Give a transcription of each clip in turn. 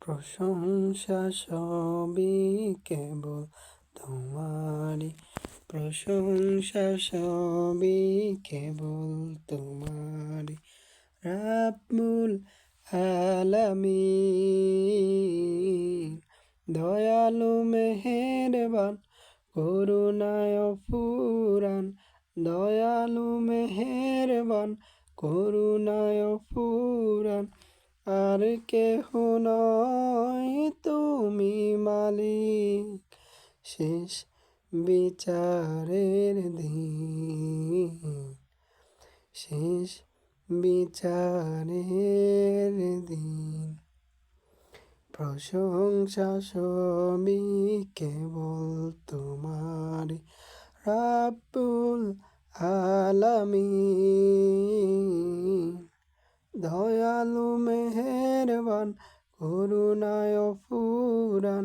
প্রশংসা সবই কেবল তোমারই, প্রশংসা সবই কেবল তোমারই। রাব্বুল আলামিন, দয়ালু মেহেরবান, করুণায় ফুরান, দয়ালু মেহেরবান, করুণায় ফুরান। আর কেহ নয় তুমি মালিক, শেষ বিচারের দিন, শেষ বিচারের দিন। প্রশংসা সবই কেবল তোমারই, রাব্বুল আলামিন, দয়ালু মেহেরবান, করুণায় ফুরান,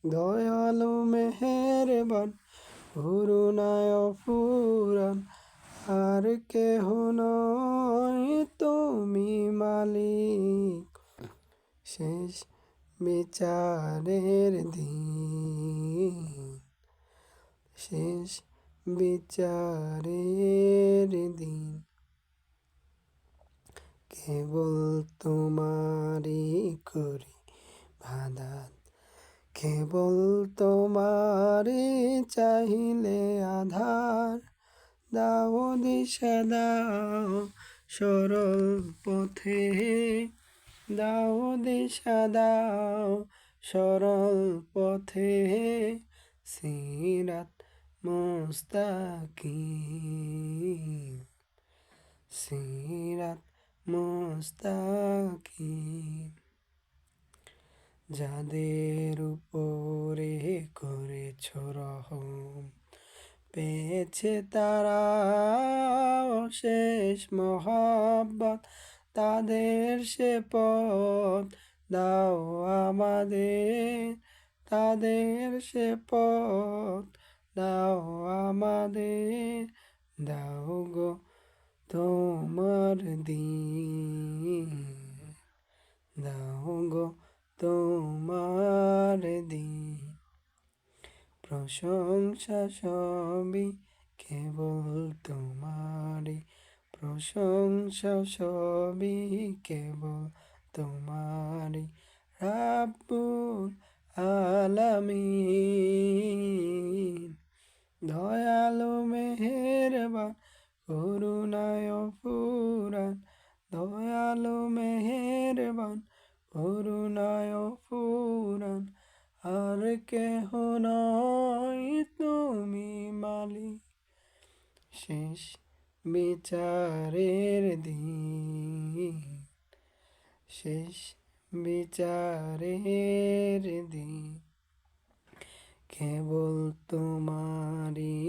দয়ালু মেহেরবান, করুণায় ফুরান। আর কেহ নয় তুমি মালিক, শেষ বিচারের দিন, শেষ বিচারের দিন। কেবল তোমারই করি বাদাত, কেবল তোমারই চাহিলে আধার। দাও দিশা দাও সরল পথে, দাও দিশা দাও সরল পথে। সিরাত মুস্তাকিম, সিরাত মুস্তাকিম। যাদের উপরে করেছ রহম, পেয়েছে তারা অশেষ মহব্বত। তাদের সে পথ দাও আমাদের, তাদের সে পথ দাও আমাদের। দাও গো তোমার দিন, দাও গো তোমার দিন। প্রশংসা সবই কেবল তোমারই, প্রশংসা সবই কেবল তোমারই। রাব্বুল আলামিন, দয়ালু মেহেরবান, করুণায় ফুরান, দয়ালু মেহেরবান, করুণায় ফুরান। আর কেহ নয় তুমি মালিক, শেষ বিচারের দিন, শেষ বিচারের দিন। কেবল তোমারই